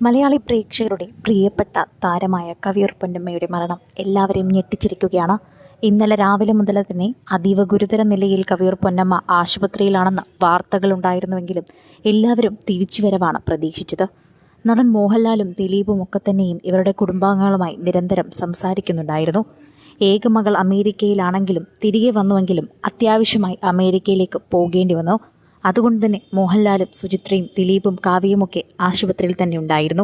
മലയാളി പ്രേക്ഷകരുടെ പ്രിയപ്പെട്ട താരമായ കവിയൂർ പൊന്നമ്മയുടെ മരണം എല്ലാവരെയും ഞെട്ടിച്ചിരിക്കുകയാണ്. ഇന്നലെ രാവിലെ മുതൽ തന്നെ അതീവ ഗുരുതര നിലയിൽ കവിയൂർ പൊന്നമ്മ ആശുപത്രിയിലാണെന്ന് വാർത്തകളുണ്ടായിരുന്നുവെങ്കിലും എല്ലാവരും തിരിച്ചുവരവാണ് പ്രതീക്ഷിച്ചത്. നടൻ മോഹൻലാലും ദിലീപും ഒക്കെ തന്നെയും ഇവരുടെ കുടുംബാംഗങ്ങളുമായി നിരന്തരം സംസാരിക്കുന്നുണ്ടായിരുന്നു. ഏകമകൾ അമേരിക്കയിലാണെങ്കിലും തിരികെ വന്നുവെങ്കിലും അത്യാവശ്യമായി അമേരിക്കയിലേക്ക് പോകേണ്ടി വന്നു. അതുകൊണ്ട് തന്നെ മോഹൻലാലും സുചിത്രയും ദിലീപും കാവ്യയുമൊക്കെ ആശുപത്രിയിൽ തന്നെ ഉണ്ടായിരുന്നു.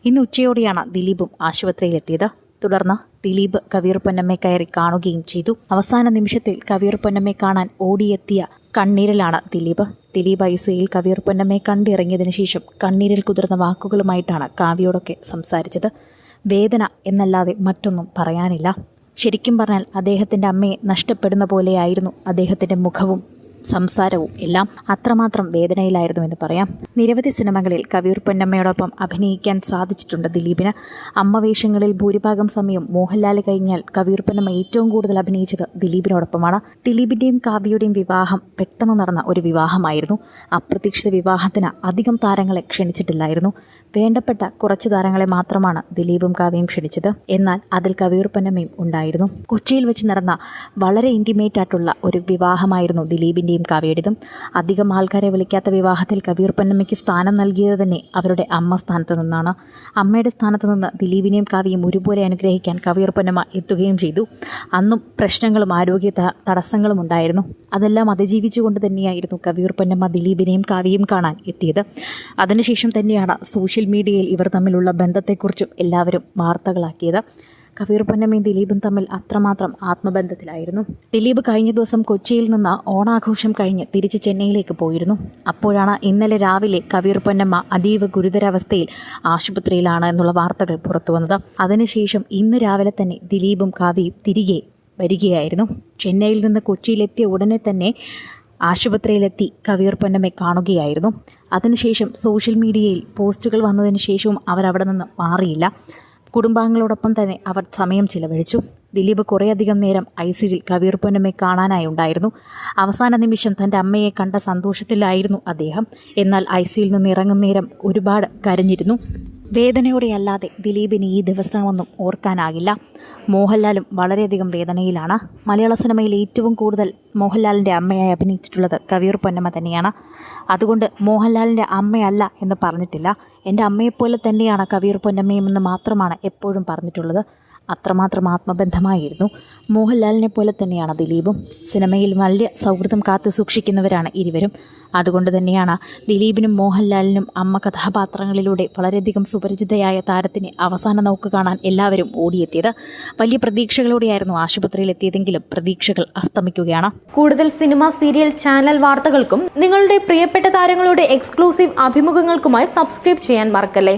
ഇന്ന് ഉച്ചയോടെയാണ് ദിലീപും ആശുപത്രിയിലെത്തിയത്. തുടർന്ന് ദിലീപ് കവിയൂർ പൊന്നമ്മയെ കയറി കാണുകയും ചെയ്തു. അവസാന നിമിഷത്തിൽ കവിയൂർ പൊന്നമ്മയെ കാണാൻ ഓടിയെത്തിയ കണ്ണീരിലാണ് ദിലീപ്. ദിലീപ് ഐസിയിൽ കവിയൂർ പൊന്നമ്മയെ കണ്ടിറങ്ങിയതിനു ശേഷം കണ്ണീരിൽ കുതിർന്ന വാക്കുകളുമായിട്ടാണ് കാവ്യയോടൊക്കെ സംസാരിച്ചത്. വേദന എന്നല്ലാതെ മറ്റൊന്നും പറയാനില്ല. ശരിക്കും പറഞ്ഞാൽ അദ്ദേഹത്തിൻ്റെ അമ്മയെ നഷ്ടപ്പെടുന്ന പോലെയായിരുന്നു അദ്ദേഹത്തിൻ്റെ മുഖവും സംസാരവും എല്ലാം. അത്രമാത്രം വേദനയിലായിരുന്നു എന്ന് പറയാം. നിരവധി സിനിമകളിൽ കവിയൂർ പൊന്നമ്മയോടൊപ്പം അഭിനയിക്കാൻ സാധിച്ചിട്ടുണ്ട് ദിലീപിന്. അമ്മ വേഷങ്ങളിൽ ഭൂരിഭാഗം സമയം മോഹൻലാൽ കഴിഞ്ഞാൽ കവിയൂർ പൊന്നമ്മ ഏറ്റവും കൂടുതൽ അഭിനയിച്ചത് ദിലീപിനോടൊപ്പമാണ്. ദിലീപിൻ്റെയും കാവ്യയുടെയും വിവാഹം പെട്ടെന്ന് നടന്ന ഒരു വിവാഹമായിരുന്നു. അപ്രതീക്ഷിത വിവാഹത്തിന് അധികം താരങ്ങളെ ക്ഷണിച്ചിട്ടില്ലായിരുന്നു. വേണ്ടപ്പെട്ട കുറച്ചു താരങ്ങളെ മാത്രമാണ് ദിലീപും കാവ്യയും ക്ഷണിച്ചത്. എന്നാൽ അതിൽ കവിയൂർ പൊന്നമ്മയും ഉണ്ടായിരുന്നു. കൊച്ചിയിൽ വെച്ച് നടന്ന വളരെ ഇൻറ്റിമേറ്റ് ആയിട്ടുള്ള ഒരു വിവാഹമായിരുന്നു ദിലീപിൻ്റെയും കാവ്യയുടേതും. അധികം ആൾക്കാരെ വിളിക്കാത്ത വിവാഹത്തിൽ കവിയൂർ പൊന്നമ്മയ്ക്ക് സ്ഥാനം നൽകിയത് തന്നെ അവരുടെ അമ്മ സ്ഥാനത്ത് നിന്നാണ്. അമ്മയുടെ സ്ഥാനത്ത് നിന്ന് ദിലീപിനെയും കാവ്യയും ഒരുപോലെ അനുഗ്രഹിക്കാൻ കവിയൂർ പൊന്നമ്മ എത്തുകയും ചെയ്തു. അന്നും പ്രശ്നങ്ങളും ആരോഗ്യ തടസ്സങ്ങളും ഉണ്ടായിരുന്നു. അതെല്ലാം അതിജീവിച്ചുകൊണ്ട് തന്നെയായിരുന്നു കവിയൂർ പൊന്നമ്മ ദിലീപിനെയും കാവ്യയും കാണാൻ എത്തിയത്. അതിനുശേഷം തന്നെയാണ് സോഷ്യൽ മീഡിയയിൽ ഇവർ തമ്മിലുള്ള ബന്ധത്തെക്കുറിച്ചും എല്ലാവരും വാർത്തകളാക്കിയത്. കവിയൂർ പൊന്നമ്മയും ദിലീപും തമ്മിൽ അത്രമാത്രം ആത്മബന്ധത്തിലായിരുന്നു. ദിലീപ് കഴിഞ്ഞ ദിവസം കൊച്ചിയിൽ നിന്ന് ഓണാഘോഷം കഴിഞ്ഞ് തിരിച്ച് ചെന്നൈയിലേക്ക് പോയിരുന്നു. അപ്പോഴാണ് ഇന്നലെ രാവിലെ കവിയൂർ പൊന്നമ്മ അതീവ ഗുരുതരാവസ്ഥയിൽ ആശുപത്രിയിലാണ് എന്നുള്ള വാർത്തകൾ പുറത്തു വന്നത്. അതിനുശേഷം ഇന്ന് രാവിലെ തന്നെ ദിലീപും കാവ്യയും തിരികെ വരികയായിരുന്നു. ചെന്നൈയിൽ നിന്ന് കൊച്ചിയിലെത്തിയ ഉടനെ തന്നെ ആശുപത്രിയിലെത്തി കവിയൂർ പൊന്നമ്മയെ കാണുകയായിരുന്നു. അതിനുശേഷം സോഷ്യൽ മീഡിയയിൽ പോസ്റ്റുകൾ വന്നതിന് ശേഷവും അവരവിടെ നിന്ന് മാറിയില്ല. കുടുംബാംഗങ്ങളോടൊപ്പം തന്നെ അവർ സമയം ചിലവഴിച്ചു. ദിലീപ് കുറേയധികം നേരം ഐസിയിൽ കവിയൂർ പൊന്നമ്മയെ കാണാനായി ഉണ്ടായിരുന്നു. അവസാന നിമിഷം തൻ്റെ അമ്മയെ കണ്ട സന്തോഷത്തിലായിരുന്നു അദ്ദേഹം. എന്നാൽ ഐസിയിൽ നിന്ന് ഇറങ്ങുന്ന നേരം ഒരുപാട് കരഞ്ഞിരുന്നു. വേദനയോടെയല്ലാതെ ദിലീപിന് ഈ ദിവസമൊന്നും ഓർക്കാനാകില്ല. മോഹൻലാലും വളരെയധികം വേദനയിലാണ്. മലയാള സിനിമയിൽ ഏറ്റവും കൂടുതൽ മോഹൻലാലിൻ്റെ അമ്മയായി അഭിനയിച്ചിട്ടുള്ളത് കവിയൂർ പൊന്നമ്മ തന്നെയാണ്. അതുകൊണ്ട് മോഹൻലാലിൻ്റെ അമ്മയല്ല എന്ന് പറഞ്ഞിട്ടില്ല. എൻ്റെ അമ്മയെപ്പോലെ തന്നെയാണ് കവിയൂർ പൊന്നമ്മയും എന്ന് മാത്രമാണ് എപ്പോഴും പറഞ്ഞിട്ടുള്ളത്. അത്രമാത്രം ആത്മബന്ധമായിരുന്നു. മോഹൻലാലിനെ പോലെ തന്നെയാണ് ദിലീപും. സിനിമയിൽ വലിയ സൗഹൃദം കാത്തു സൂക്ഷിക്കുന്നവരാണ് ഇരുവരും. അതുകൊണ്ട് തന്നെയാണ് ദിലീപിനും മോഹൻലാലിനും അമ്മ കഥാപാത്രങ്ങളിലൂടെ വളരെയധികം സുപരിചിതയായ താരത്തിനെ അവസാന നോക്ക് കാണാൻ എല്ലാവരും ഓടിയെത്തിയത്. വലിയ പ്രതീക്ഷകളോടെയായിരുന്നു ആശുപത്രിയിലെത്തിയതെങ്കിലും പ്രതീക്ഷകൾ അസ്തമിക്കുകയാണ്. കൂടുതൽ സിനിമ, സീരിയൽ, ചാനൽ വാർത്തകൾക്കും നിങ്ങളുടെ പ്രിയപ്പെട്ട താരങ്ങളുടെ എക്സ്ക്ലൂസീവ് അഭിമുഖങ്ങൾക്കുമായി സബ്സ്ക്രൈബ് ചെയ്യാൻ മറക്കല്ലേ.